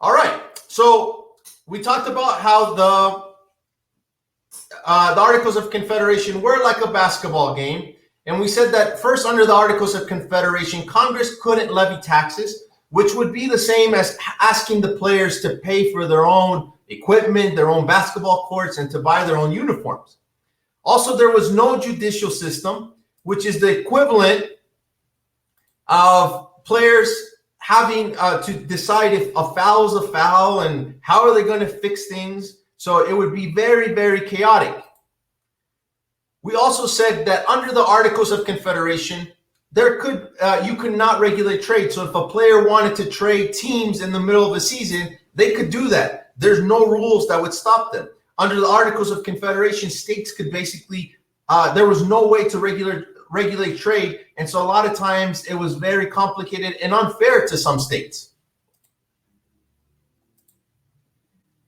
All right. So we talked about how the Articles of Confederation were like a basketball game. And we said that first, under the Articles of Confederation, Congress couldn't levy taxes, which would be the same as asking the players to pay for their own equipment, their own basketball courts, and to buy their own uniforms. Also, there was no judicial system, which is the equivalent of players having to decide if a foul is a foul and how are they going to fix things. So it would be very, very chaotic. We also said that under the Articles of Confederation, you could not regulate trade. So if a player wanted to trade teams in the middle of a season, they could do that. There's no rules that would stop them. Under the Articles of Confederation, states could basically, there was no way to regulate trade. And so a lot of times it was very complicated and unfair to some states.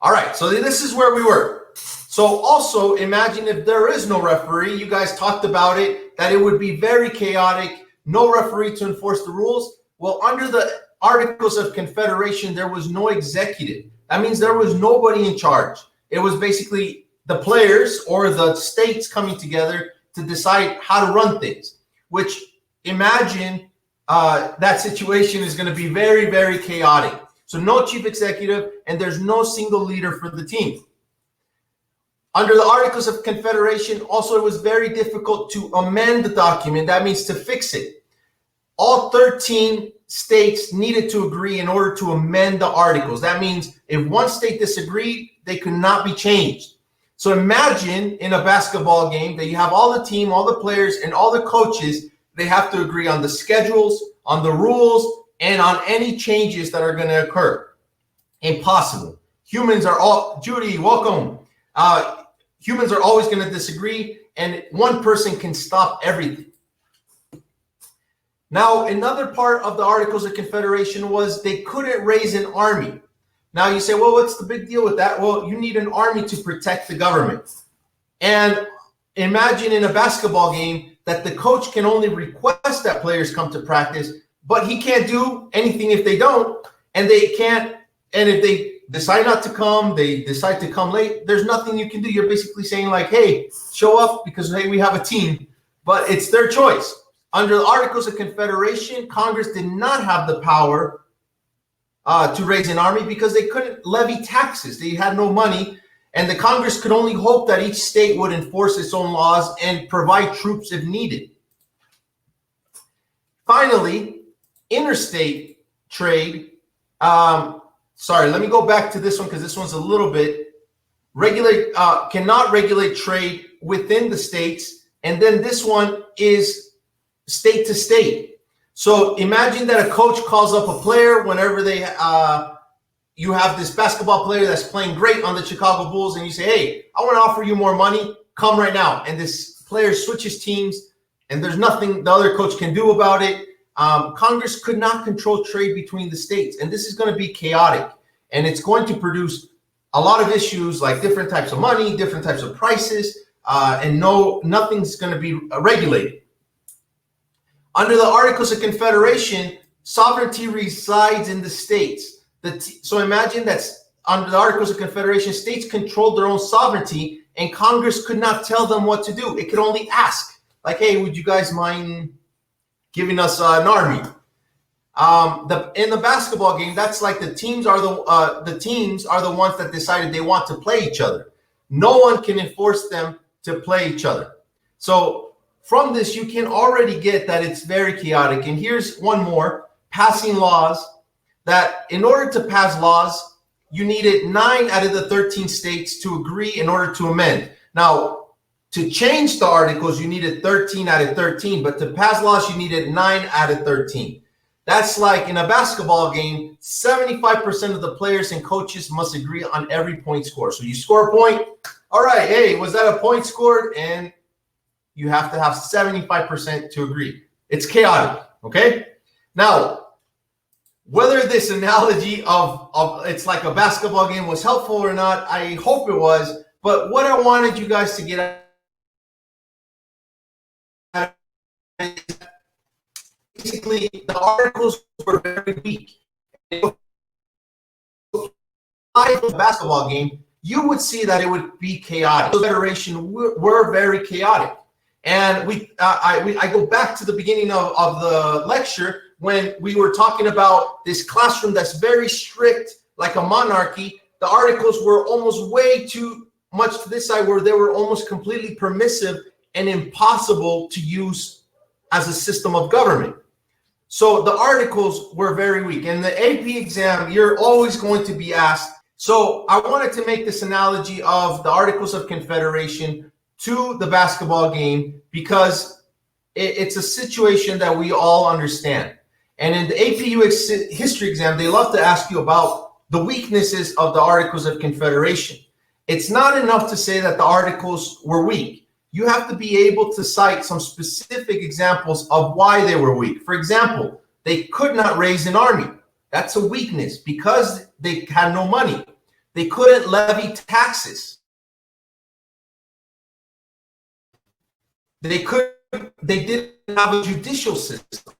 All right, so this is where we were. So also imagine if there is no referee. You guys talked about it, that it would be very chaotic, no referee to enforce the rules. Well, under the Articles of Confederation, there was no executive. That means there was nobody in charge. It was basically the players or the states coming together to decide how to run things, which imagine that situation is going to be very, very chaotic. So no chief executive, and there's no single leader for the team. Under the Articles of Confederation, also, it was very difficult to amend the document. That means to fix it. All 13 states needed to agree in order to amend the articles. That means if one state disagreed, they could not be changed. So imagine in a basketball game that you have all the team, all the players, and all the coaches. They have to agree on the schedules, on the rules, and on any changes that are going to occur. Impossible. Humans are all, Judy, welcome. Humans are always going to disagree, and one person can stop everything. Now, another part of the Articles of Confederation was they couldn't raise an army. Now you say, well, what's the big deal with that? Well, you need an army to protect the government. And imagine in a basketball game that the coach can only request that players come to practice, but he can't do anything if they don't, and they can't, and if they decide not to come, they decide to come late, there's nothing you can do. You're basically saying like, hey, show up because, hey, we have a team, but it's their choice. Under the Articles of Confederation, Congress did not have the power to raise an army because they couldn't levy taxes. They had no money, and the Congress could only hope that each state would enforce its own laws and provide troops if needed. Finally, interstate trade. Sorry, let me go back to this one because this one's a little bit cannot regulate trade within the states. And then this one is state to state. So imagine that a coach calls up a player whenever they you have this basketball player that's playing great on the Chicago Bulls, and you say, hey, I want to offer you more money. Come right now. And this player switches teams, and there's nothing the other coach can do about it. Congress could not control trade between the states, and this is going to be chaotic, and it's going to produce a lot of issues like different types of money, different types of prices, and nothing's going to be regulated. Under the Articles of Confederation, sovereignty resides in the states. So imagine that under the Articles of Confederation, states controlled their own sovereignty, and Congress could not tell them what to do. It could only ask, like, hey, would you guys mind giving us an army? In the basketball game, that's like the teams are the ones that decided they want to play each other. No one can enforce them to play each other. So from this, you can already get that it's very chaotic. And here's one more: passing laws. That in order to pass laws, you needed 9 out of the 13 states to agree in order to amend. Now, to change the articles, you needed 13 out of 13, but to pass laws, you needed 9 out of 13. That's like in a basketball game, 75% of the players and coaches must agree on every point scored. So you score a point. All right, hey, was that a point scored? And you have to have 75% to agree. It's chaotic, okay? Now, whether this analogy of it's like a basketball game was helpful or not, I hope it was. But what I wanted you guys to get at is basically the articles were very weak. basketball game, you would see that it would be chaotic. The Federation were very chaotic. And I go back to the beginning of the lecture when we were talking about this classroom that's very strict, like a monarchy. The articles were almost way too much to this side, where they were almost completely permissive and impossible to use as a system of government. So the articles were very weak. In the AP exam, you're always going to be asked. So I wanted to make this analogy of the Articles of Confederation to the basketball game because it's a situation that we all understand. And in the APUSH history exam, they love to ask you about the weaknesses of the Articles of Confederation. It's not enough to say that the articles were weak. You have to be able to cite some specific examples of why they were weak. For example, they could not raise an army. That's a weakness because they had no money. They couldn't levy taxes. They didn't have a judicial system.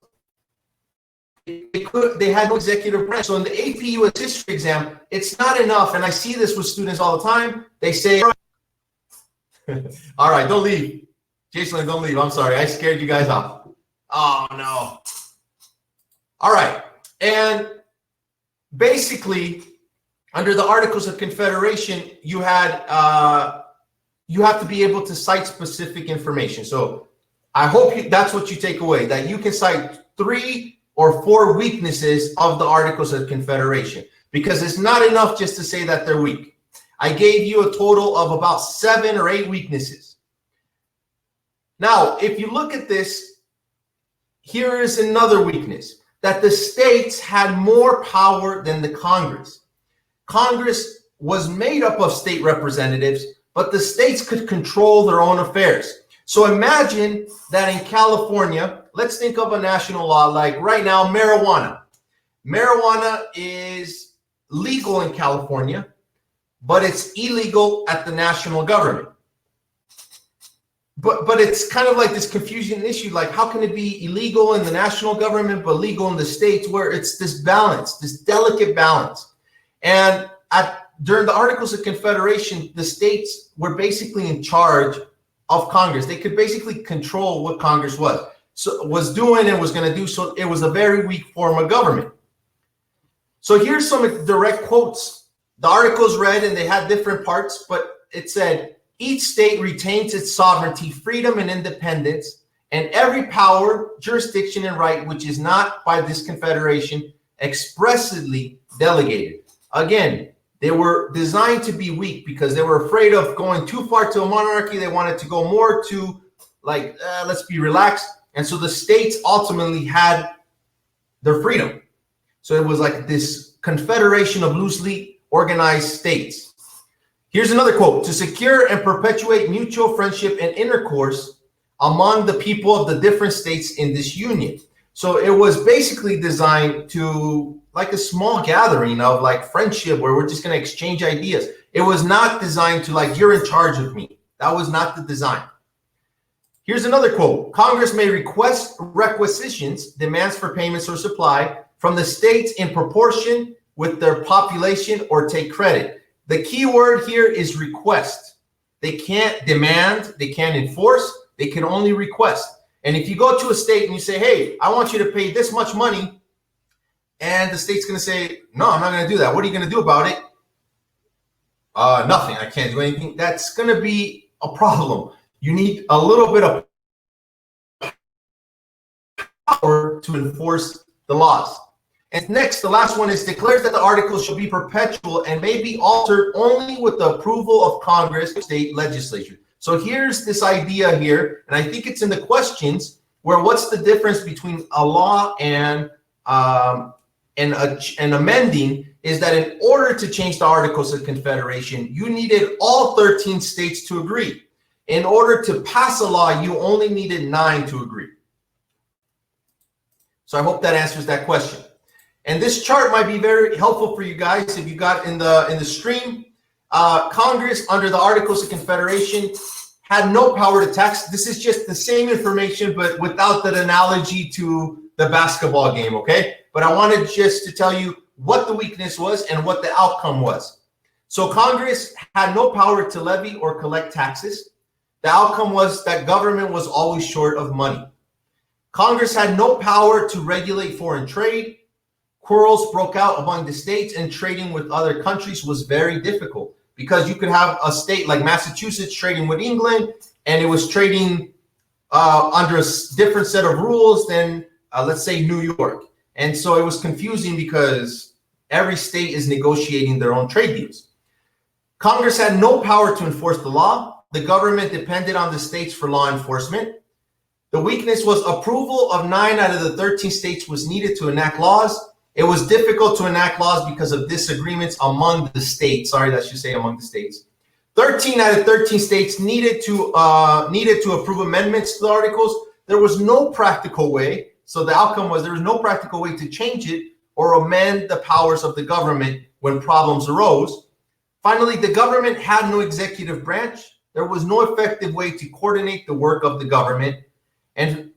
They had no executive branch. So in the APUSH history exam, it's not enough. And I see this with students all the time. They say, all right, don't leave. Jason, don't leave. I'm sorry. I scared you guys off. Oh, no. All right. And basically, under the Articles of Confederation, you have to be able to cite specific information. So I hope that's what you take away, that you can cite 3 or 4 weaknesses of the Articles of Confederation, because it's not enough just to say that they're weak. I gave you a total of about 7 or 8 weaknesses. Now, if you look at this, here is another weakness, that the states had more power than the Congress. Congress was made up of state representatives, but the states could control their own affairs. So imagine that in California, let's think of a national law like right now, marijuana. Marijuana is legal in California, but it's illegal at the national government. But it's kind of like this confusion issue, like how can it be illegal in the national government but legal in the states, where it's this balance, this delicate balance. And during the Articles of Confederation, the states were basically in charge of Congress. They could basically control what Congress was doing and was going to do. So it was a very weak form of government. So here's some direct quotes. The articles read, and they had different parts, but it said, each state retains its sovereignty, freedom, and independence, and every power, jurisdiction, and right which is not by this confederation expressly delegated. Again, they were designed to be weak because they were afraid of going too far to a monarchy. They wanted to go more to like, let's be relaxed. And so the states ultimately had their freedom. So it was like this confederation of loosely organized states. Here's another quote: to secure and perpetuate mutual friendship and intercourse among the people of the different states in this union. So it was basically designed to like a small gathering of like friendship where we're just going to exchange ideas. It was not designed to like, you're in charge of me. That was not the design. Here's another quote: Congress may request requisitions, demands for payments or supply from the states in proportion with their population or take credit. The key word here is request. They can't demand, they can't enforce, they can only request. And if you go to a state and you say, hey, I want you to pay this much money, and the state's going to say, no, I'm not going to do that. What are you going to do about it? Nothing. I can't do anything. That's going to be a problem. You need a little bit of power to enforce the laws. And next, the last one is declares that the articles shall be perpetual and may be altered only with the approval of Congress, state legislature. So here's this idea here, and I think it's in the questions, where what's the difference between a law and amending, is that in order to change the Articles of Confederation, you needed all 13 states to agree. In order to pass a law, you only needed 9 to agree. So I hope that answers that question. And this chart might be very helpful for you guys if you got in the stream. Congress, under the Articles of Confederation, had no power to tax. This is just the same information, but without that analogy to the basketball game, okay? But I wanted just to tell you what the weakness was and what the outcome was. So Congress had no power to levy or collect taxes. The outcome was that government was always short of money. Congress had no power to regulate foreign trade. Quarrels broke out among the states, and trading with other countries was very difficult because you could have a state like Massachusetts trading with England, and it was trading under a different set of rules than, let's say, New York. And so it was confusing because every state is negotiating their own trade deals. Congress had no power to enforce the law. The government depended on the states for law enforcement. The weakness was approval of 9 out of the 13 states was needed to enact laws. It was difficult to enact laws because of disagreements among the states. Sorry, that should say among the states. 13 out of 13 states needed to approve amendments to the articles. There was no practical way. So the outcome was there was no practical way to change it or amend the powers of the government when problems arose. Finally, the government had no executive branch. There was no effective way to coordinate the work of the government. And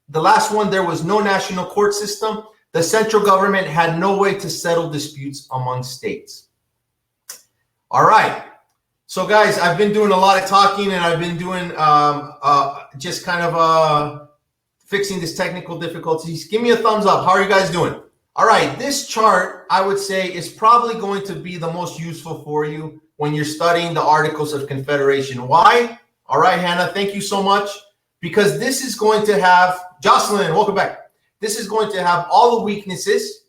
the last one, there was no national court system. The central government had no way to settle disputes among states. All right. So guys, I've been doing a lot of talking, and I've been doing just kind of fixing this technical difficulties. Give me a thumbs up. How are you guys doing? All right. This chart, I would say, is probably going to be the most useful for you when you're studying the Articles of Confederation. Why? All right, Hannah, thank you so much. Because this is going to have, Jocelyn, welcome back. This is going to have all the weaknesses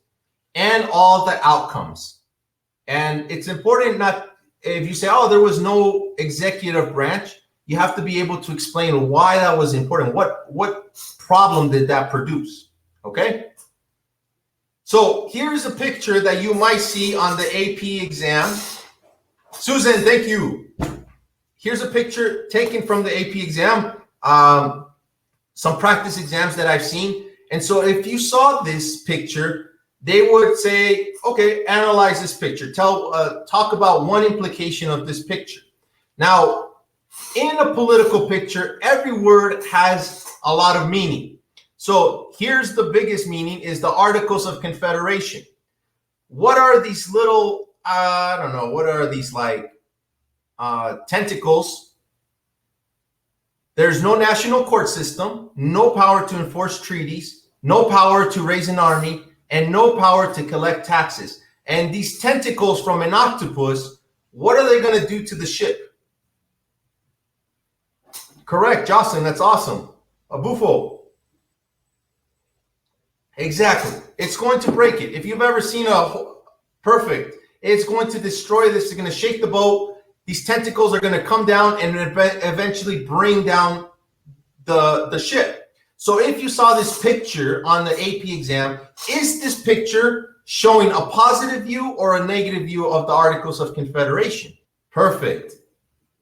and all the outcomes. And it's important not, if you say, oh, there was no executive branch, you have to be able to explain why that was important. What problem did that produce? Okay. So here's a picture that you might see on the AP exam. Susan, thank you. Here's a picture taken from the AP exam. Some practice exams that I've seen. And so if you saw this picture, they would say, okay, analyze this picture. Talk about one implication of this picture. Now, in a political picture, every word has a lot of meaning. So here's the biggest meaning is the Articles of Confederation. What are these little, I don't know, what are these like tentacles? There's no national court system, no power to enforce treaties, no power to raise an army, and no power to collect taxes. And these tentacles from an octopus, what are they going to do to the ship? Correct, Jocelyn, that's awesome. A bufo. Exactly. It's going to break it. If you've ever seen perfect, it's going to destroy this. It's going to shake the boat. These tentacles are going to come down and eventually bring down the ship. So if you saw this picture on the AP exam, is this picture showing a positive view or a negative view of the Articles of Confederation? Perfect.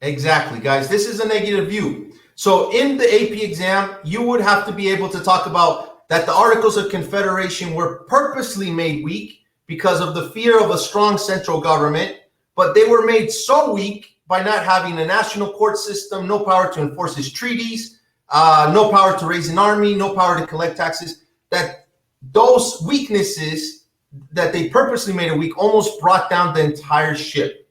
Exactly, guys. This is a negative view. So in the AP exam, you would have to be able to talk about that the Articles of Confederation were purposely made weak because of the fear of a strong central government, but they were made so weak by not having a national court system, no power to enforce its treaties, no power to raise an army, no power to collect taxes, that those weaknesses that they purposely made it weak almost brought down the entire ship.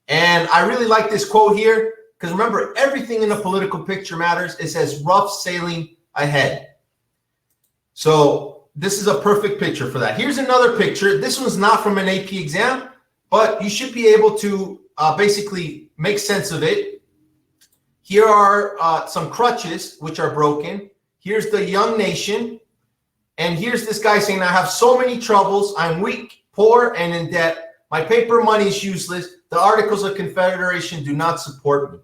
And I really like this quote here, because remember, everything in a political picture matters. It says rough sailing ahead. So this is a perfect picture for that. Here's another picture. This one's not from an AP exam, but you should be able to basically make sense of it. Here are some crutches, which are broken. Here's the young nation. And here's this guy saying, I have so many troubles. I'm weak, poor, and in debt. My paper money is useless. The Articles of Confederation do not support me.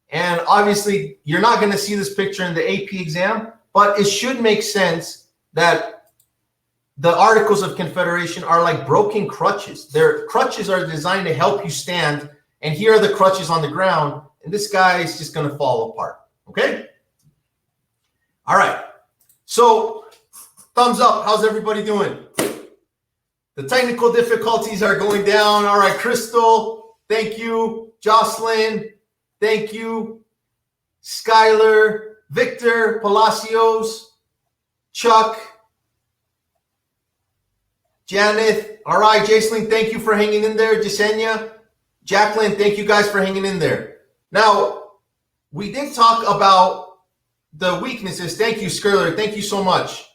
And obviously, you're not going to see this picture in the AP exam, but it should make sense that the Articles of Confederation are like broken crutches. Their crutches are designed to help you stand, and here are the crutches on the ground, and this guy is just going to fall apart, okay? All right, so thumbs up. How's everybody doing? The technical difficulties are going down. All right, Crystal, thank you. Jocelyn, thank you. Skylar, Victor, Palacios, Chuck, Janet, all right, Jacelyn, thank you for hanging in there. Jasenia, Jacqueline, thank you guys for hanging in there. Now, we did talk about the weaknesses. Thank you, Skirler. Thank you so much.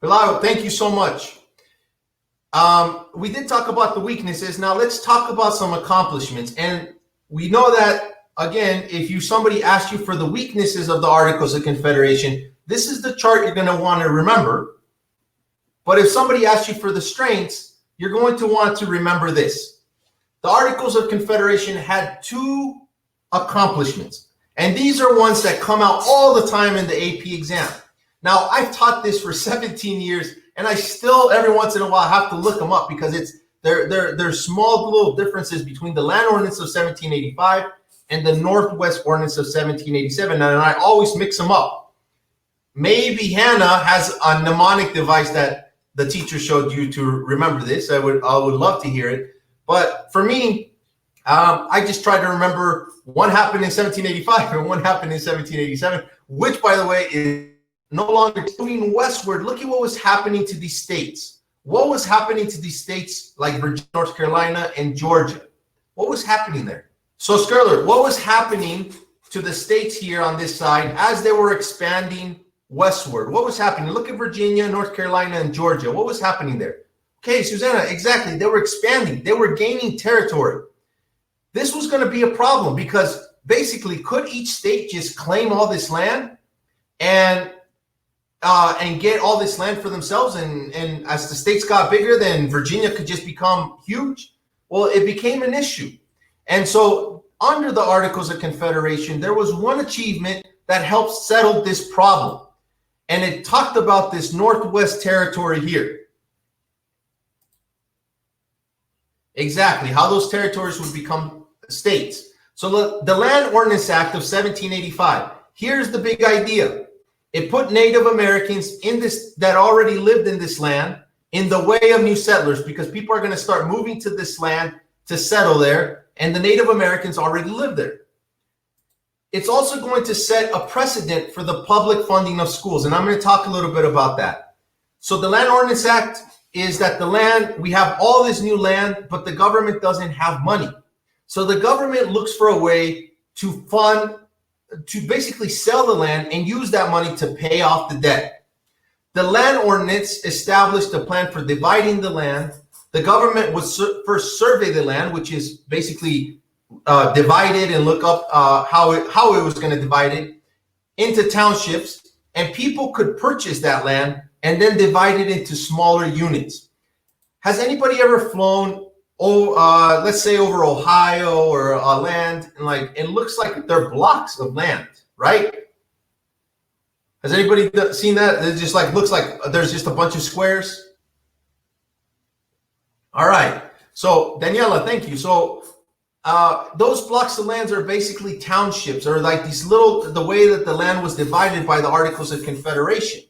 Bilal, thank you so much. We did talk about the weaknesses. Now let's talk about some accomplishments. And we know that, again, if somebody asked you for the weaknesses of the Articles of Confederation, this is the chart you're going to want to remember. But if somebody asks you for the strengths, you're going to want to remember this. The Articles of Confederation had 2 accomplishments. And these are ones that come out all the time in the AP exam. Now, I've taught this for 17 years, and I still, every once in a while, have to look them up because there's small little differences between the Land Ordinance of 1785 and the Northwest Ordinance of 1787. And I always mix them up. Maybe Hannah has a mnemonic device that the teacher showed you to remember this. I would love to hear it. But for me, I just try to remember one happened in 1785 and one happened in 1787, which, by the way, is no longer moving westward. Look at what was happening to these states. What was happening to these states like Virginia, North Carolina, and Georgia? What was happening there? So, Skirler, what was happening to the states here on this side as they were expanding westward? What was happening? Look at Virginia, North Carolina, and Georgia. What was happening there? Okay, Susanna, exactly. They were expanding. They were gaining territory. This was going to be a problem because basically, could each state just claim all this land and get all this land for themselves? And as the states got bigger, then Virginia could just become huge. Well, it became an issue. And so under the Articles of Confederation, there was one achievement that helped settle this problem. And it talked about this Northwest Territory here. Exactly, how those territories would become states. So the Land Ordinance Act of 1785, here's the big idea. It put Native Americans in this that already lived in this land in the way of new settlers, because people are going to start moving to this land to settle there, and the Native Americans already live there. It's also going to set a precedent for the public funding of schools, and I'm going to talk a little bit about that. So the Land Ordinance Act is that the land, we have all this new land, but the government doesn't have money. So the government looks for a way to fund, to basically sell the land and use that money to pay off the debt. The Land Ordinance established a plan for dividing the land. The government would first survey the land, which is basically divide it and look up how it was going to divide it into townships, and people could purchase that land and then divide it into smaller units. Has anybody ever flown, let's say over Ohio or land, and like it looks like they're blocks of land, right? Has anybody seen that? It just like looks like there's just a bunch of squares. All right. So Daniela, thank you. So those blocks of lands are basically townships, or like these little, the way that the land was divided by the Articles of Confederation.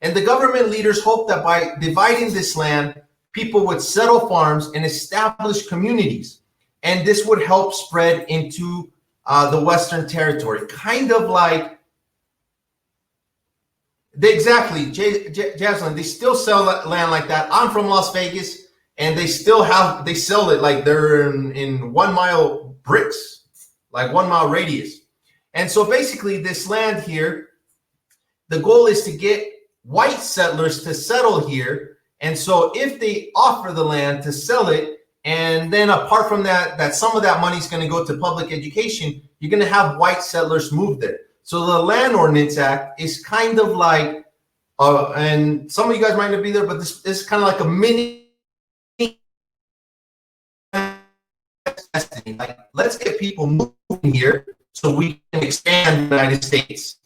And the government leaders hoped that by dividing this land, people would settle farms and establish communities. And this would help spread into the Western Territory. Kind of like, exactly, Jaslyn, they still sell land like that. I'm from Las Vegas, and they sell it like they're in 1 mile bricks, like 1 mile radius. And so basically this land here, the goal is to get white settlers to settle here. And so if they offer the land to sell it, and then apart from that some of that money is going to go to public education, you're going to have white settlers move there. So the Land Ordinance Act is kind of like, and some of you guys might not be there, but this is kind of like a mini, like, let's get people moving here so we can expand the United States.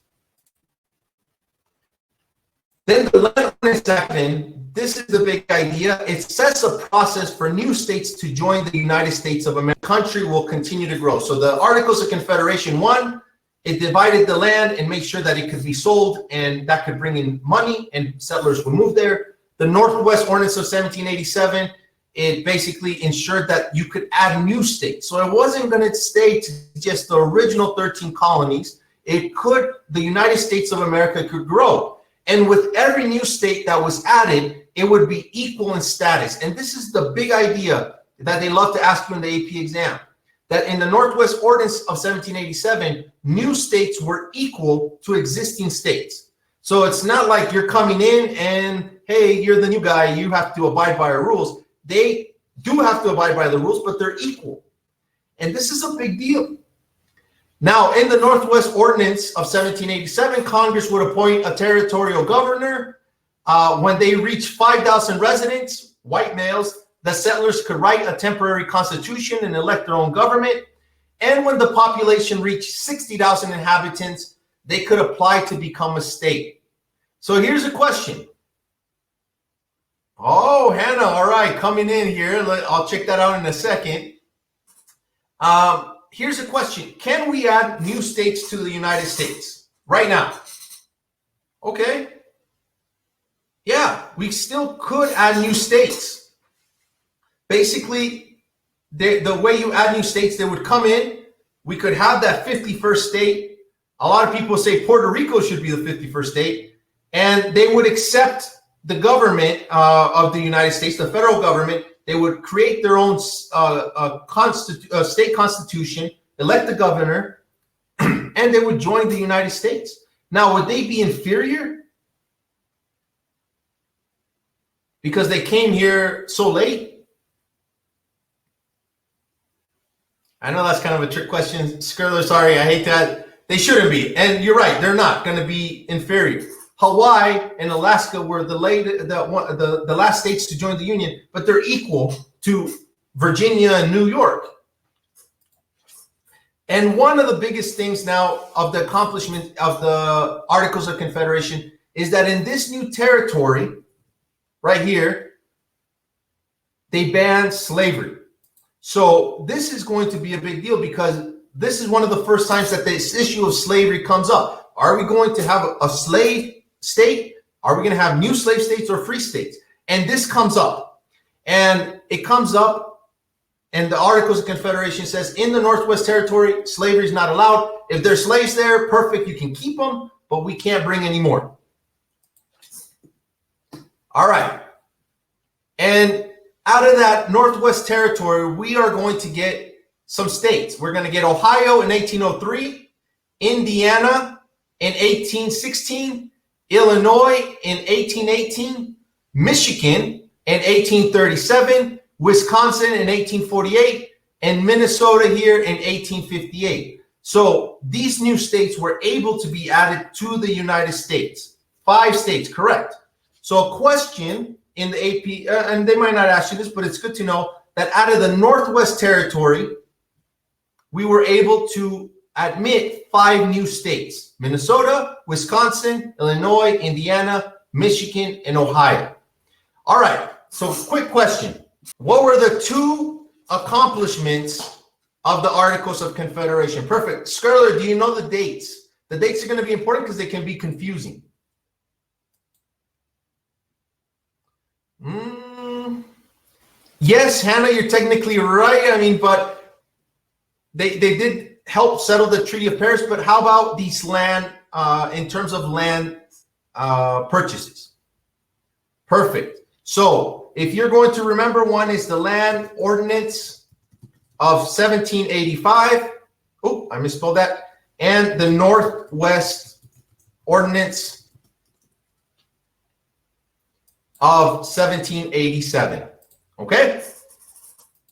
Then the Land Ordinance Act, this is the big idea. It sets a process for new states to join the United States of America. The country will continue to grow. So the Articles of Confederation, one, it divided the land and made sure that it could be sold, and that could bring in money and settlers would move there. The Northwest Ordinance of 1787, it basically ensured that you could add new states. So it wasn't going to stay to just the original 13 colonies. The United States of America could grow. And with every new state that was added, it would be equal in status. And this is the big idea that they love to ask you in the AP exam, that in the Northwest Ordinance of 1787, new states were equal to existing states. So it's not like you're coming in and, hey, you're the new guy, you have to abide by our rules. They do have to abide by the rules, but they're equal. And this is a big deal. Now, in the Northwest Ordinance of 1787, Congress would appoint a territorial governor. When they reached 5,000 residents, white males, the settlers could write a temporary constitution and elect their own government. And when the population reached 60,000 inhabitants, they could apply to become a state. So here's a question. Oh, Hannah, all right, coming in here. I'll check that out in a second. Here's a question. Can we add new states to the United States right now? Okay. Yeah, we still could add new states. Basically, the way you add new states, they would come in. We could have that 51st state. A lot of people say Puerto Rico should be the 51st state. And they would accept the government of the United States, the federal government. They would create their own state constitution, elect the governor, and they would join the United States. Now, would they be inferior? Because they came here so late? I know that's kind of a trick question. Skirler, sorry, I hate that. They shouldn't be. And you're right, they're not going to be inferior. Hawaii and Alaska were the last states to join the Union, but they're equal to Virginia and New York. And one of the biggest things now of the accomplishment of the Articles of Confederation is that in this new territory, right here, they banned slavery. So this is going to be a big deal because this is one of the first times that this issue of slavery comes up. Are we going to have a slave state? Are we going to have new slave states or free states? And this comes up. And it comes up, and the Articles of Confederation says, in the Northwest Territory, slavery is not allowed. If there's slaves there, perfect, you can keep them, but we can't bring any more. All right. And out of that Northwest Territory, we are going to get some states. We're going to get Ohio in 1803, Indiana in 1816, Illinois in 1818, Michigan in 1837, Wisconsin in 1848, and Minnesota here in 1858. So these new states were able to be added to the United States. 5 states, correct. So a question in the AP, and they might not ask you this, but it's good to know that out of the Northwest Territory, we were able to admit 5 new states: Minnesota, Wisconsin, Illinois, Indiana, Michigan, and Ohio. All right, so quick question. What were the 2 accomplishments of the Articles of Confederation? Perfect. Skirler, do you know the dates? The dates are going to be important because they can be confusing. Yes, Hannah, you're technically right. I mean, but they did help settle the Treaty of Paris. But how about these land, in terms of land purchases? Perfect. So if you're going to remember, one is the Land Ordinance of 1785. Oh, I misspelled that. And the Northwest Ordinance of 1787. Okay.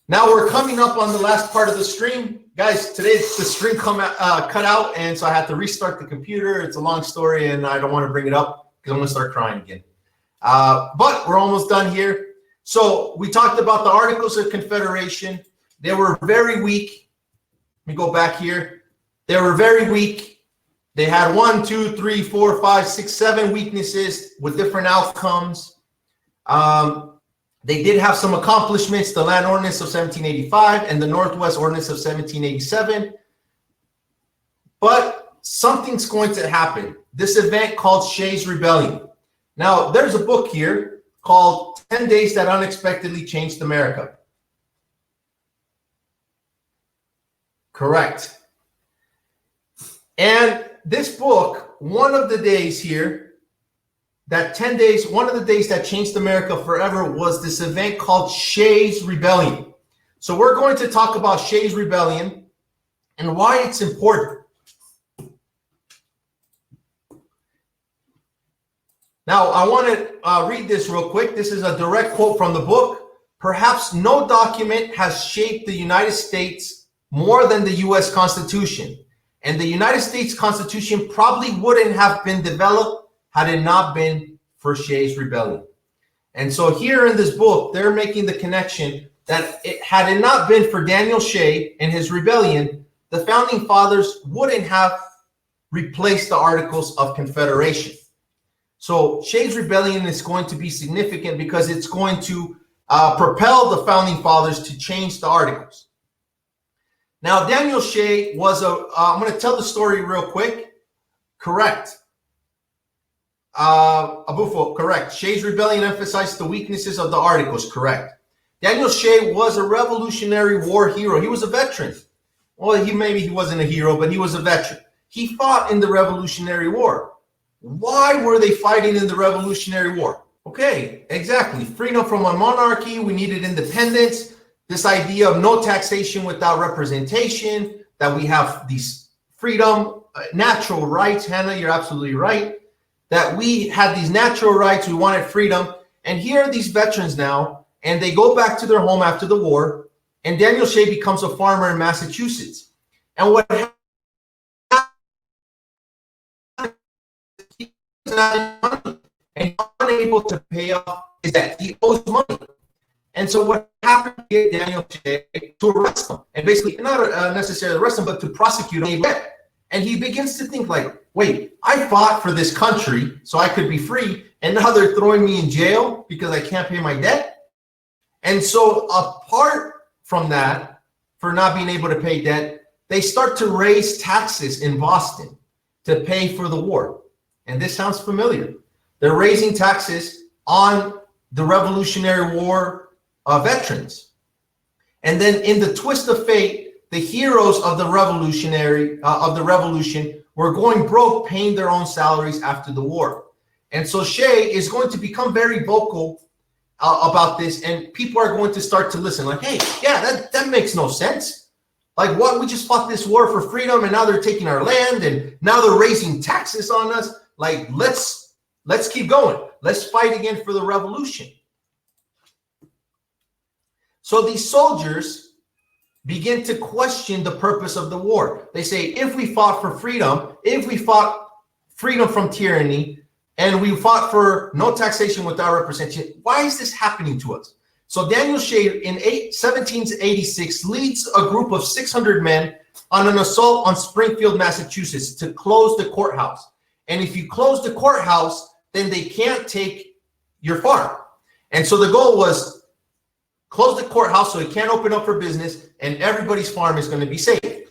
Now we're coming up on the last part of the stream. Guys, today the stream cut out, and so I had to restart the computer. It's a long story, and I don't want to bring it up because I'm going to start crying again. But we're almost done here. So we talked about the Articles of Confederation. They were very weak. Let me go back here. They were very weak. They had 1, 2, 3, 4, 5, 6, 7 weaknesses with different outcomes. They did have some accomplishments, the Land Ordinance of 1785 and the Northwest Ordinance of 1787. But something's going to happen. This event called Shays Rebellion. Now, there's a book here called 10 Days That Unexpectedly Changed America. Correct. And this book, one of the days here, that 10 days, one of the days that changed America forever was this event called Shays Rebellion. So we're going to talk about Shays Rebellion and why it's important. Now, I want to read this real quick. This is a direct quote from the book. Perhaps no document has shaped the United States more than the U.S. Constitution. And the United States Constitution probably wouldn't have been developed had it not been for Shays Rebellion. And so here in this book, they're making the connection that had it not been for Daniel Shay and his rebellion, the founding fathers wouldn't have replaced the Articles of Confederation. So Shays Rebellion is going to be significant because it's going to propel the founding fathers to change the Articles. Now, Daniel Shay was I'm going to tell the story real quick. Correct. Abufo, correct. Shays Rebellion emphasized the weaknesses of the Articles. Correct. Daniel Shay was a Revolutionary War hero. He was a veteran. Well, maybe he wasn't a hero, but he was a veteran. He fought in the Revolutionary War. Why were they fighting in the Revolutionary War? Okay, exactly. Freedom from a monarchy. We needed independence. This idea of no taxation without representation, that we have these freedom, natural rights. Hannah, you're absolutely right. That we had these natural rights. We wanted freedom. And here are these veterans now, and they go back to their home after the war. And Daniel Shay becomes a farmer in Massachusetts. And what happened, he's not money, and he's unable to pay off his debt. He owes money. And so what happened to get Daniel Shay to arrest him, and basically not necessarily arrest him, but to prosecute him. And he begins to think like, wait, I fought for this country so I could be free, and now they're throwing me in jail because I can't pay my debt. And so apart from that, for not being able to pay debt, they start to raise taxes in Boston to pay for the war. And this sounds familiar. They're raising taxes on the Revolutionary War veterans. And then in the twist of fate, the heroes of the revolution were going broke, paying their own salaries after the war. And so Shay is going to become very vocal about this, and people are going to start to listen like, hey, yeah, that makes no sense. Like, what? We just fought this war for freedom, and now they're taking our land, and now they're raising taxes on us. Like, let's keep going. Let's fight again for the revolution. So these soldiers begin to question the purpose of the war. They say, if we fought for freedom, if we fought freedom from tyranny, and we fought for no taxation without representation, why is this happening to us? So Daniel Shay in 1786 leads a group of 600 men on an assault on Springfield, Massachusetts to close the courthouse. And if you close the courthouse, then they can't take your farm. And so the goal was close the courthouse so it can't open up for business, and everybody's farm is going to be safe.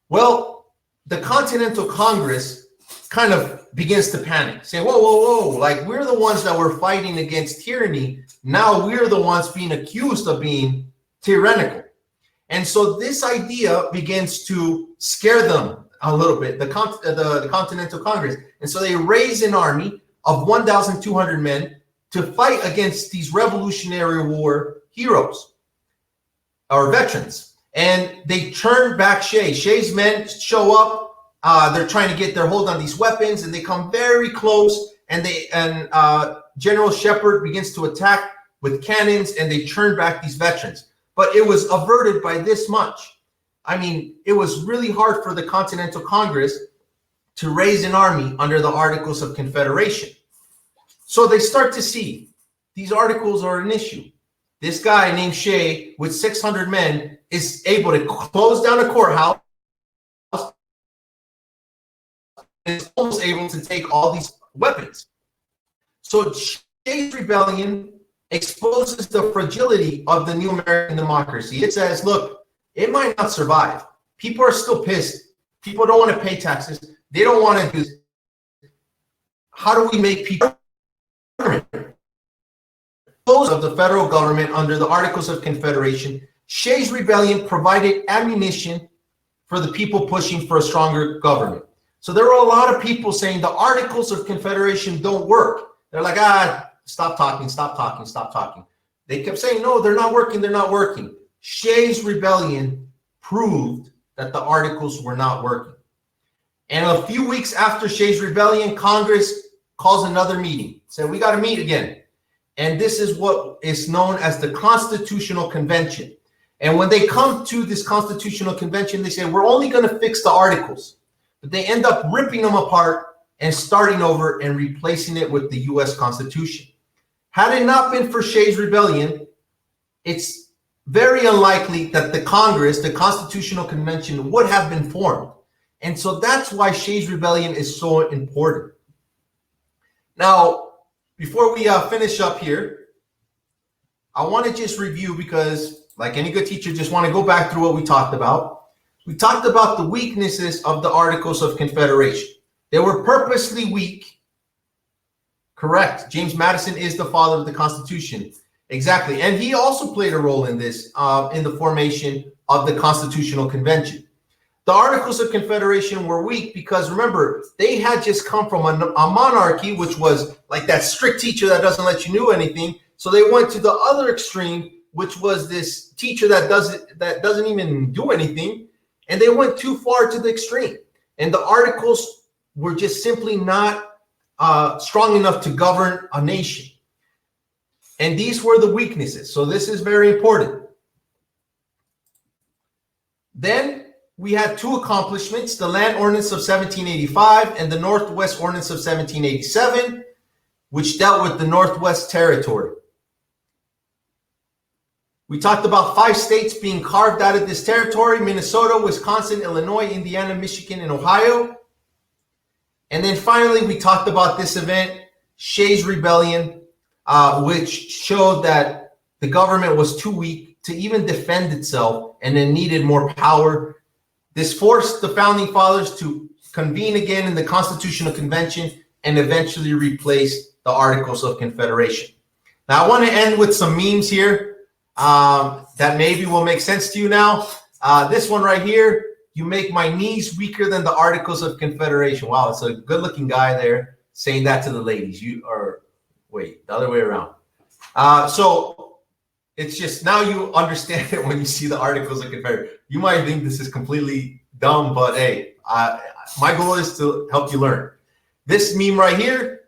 Well, the Continental Congress kind of begins to panic, saying, whoa, whoa, whoa, like, we're the ones that were fighting against tyranny. Now we're the ones being accused of being tyrannical. And so this idea begins to scare them a little bit, the Continental Congress. And so they raise an army of 1,200 men to fight against these Revolutionary War heroes or veterans. And they turn back Shay. Shay's men show up. They're trying to get their hold on these weapons, and they come very close. And General Shepard begins to attack with cannons, and they turn back these veterans. But it was averted by this much. I mean, it was really hard for the Continental Congress to raise an army under the Articles of Confederation. So they start to see these articles are an issue. This guy named Shay with 600 men is able to close down a courthouse and is almost able to take all these weapons. So Shays Rebellion exposes the fragility of the new American democracy. It says, look, it might not survive. People are still pissed. People don't want to pay taxes. They don't want to do this. How do we make people of the federal government under the Articles of Confederation? Shays Rebellion provided ammunition for the people pushing for a stronger government. So there were a lot of people saying the Articles of Confederation don't work. They're like, stop talking, stop talking, stop talking. They kept saying, no, they're not working, they're not working. Shays Rebellion proved that the Articles were not working. And a few weeks after Shays Rebellion, Congress calls another meeting. Said, we got to meet again. And this is what is known as the Constitutional Convention. And when they come to this Constitutional Convention, they say, we're only going to fix the Articles. But they end up ripping them apart and starting over and replacing it with the U.S. Constitution. Had it not been for Shays Rebellion, it's very unlikely that the Congress, the Constitutional Convention, would have been formed. And so that's why Shays Rebellion is so important. Now, before we finish up here, I want to just review, because like any good teacher, just want to go back through what we talked about. We talked about the weaknesses of the Articles of Confederation. They were purposely weak. Correct. James Madison is the father of the Constitution. Exactly. And he also played a role in this, in the formation of the Constitutional Convention. The Articles of Confederation were weak because, remember, they had just come from a monarchy, which was like that strict teacher that doesn't let you know anything. So they went to the other extreme, which was this teacher that doesn't even do anything. And they went too far to the extreme. And the Articles were just simply not strong enough to govern a nation. And these were the weaknesses. So this is very important. Then we had two accomplishments, the Land Ordinance of 1785 and the Northwest Ordinance of 1787, which dealt with the Northwest Territory. We talked about 5 states being carved out of this territory: Minnesota, Wisconsin, Illinois, Indiana, Michigan, and Ohio. And then finally, we talked about this event, Shays Rebellion, which showed that the government was too weak to even defend itself and it needed more power. This forced the Founding Fathers to convene again in the Constitutional Convention and eventually replace the Articles of Confederation. Now, I want to end with some memes here that maybe will make sense to you now. This one right here, you make my knees weaker than the Articles of Confederation. Wow, it's a good-looking guy there saying that to the ladies. Wait, the other way around. So it's just, now you understand it when you see the Articles of Confederation. You might think this is completely dumb, but hey, my goal is to help you learn. This meme right here,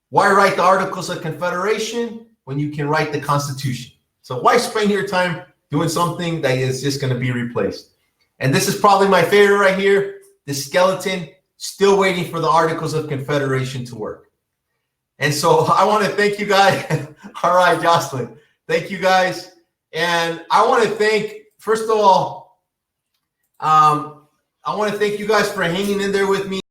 why write the Articles of Confederation when you can write the Constitution? So why spend your time doing something that is just going to be replaced? And this is probably my favorite right here, the skeleton still waiting for the Articles of Confederation to work. And so I want to thank you guys. All right, Jocelyn. Thank you guys. And I want to thank, first of all, I want to thank you guys for hanging in there with me.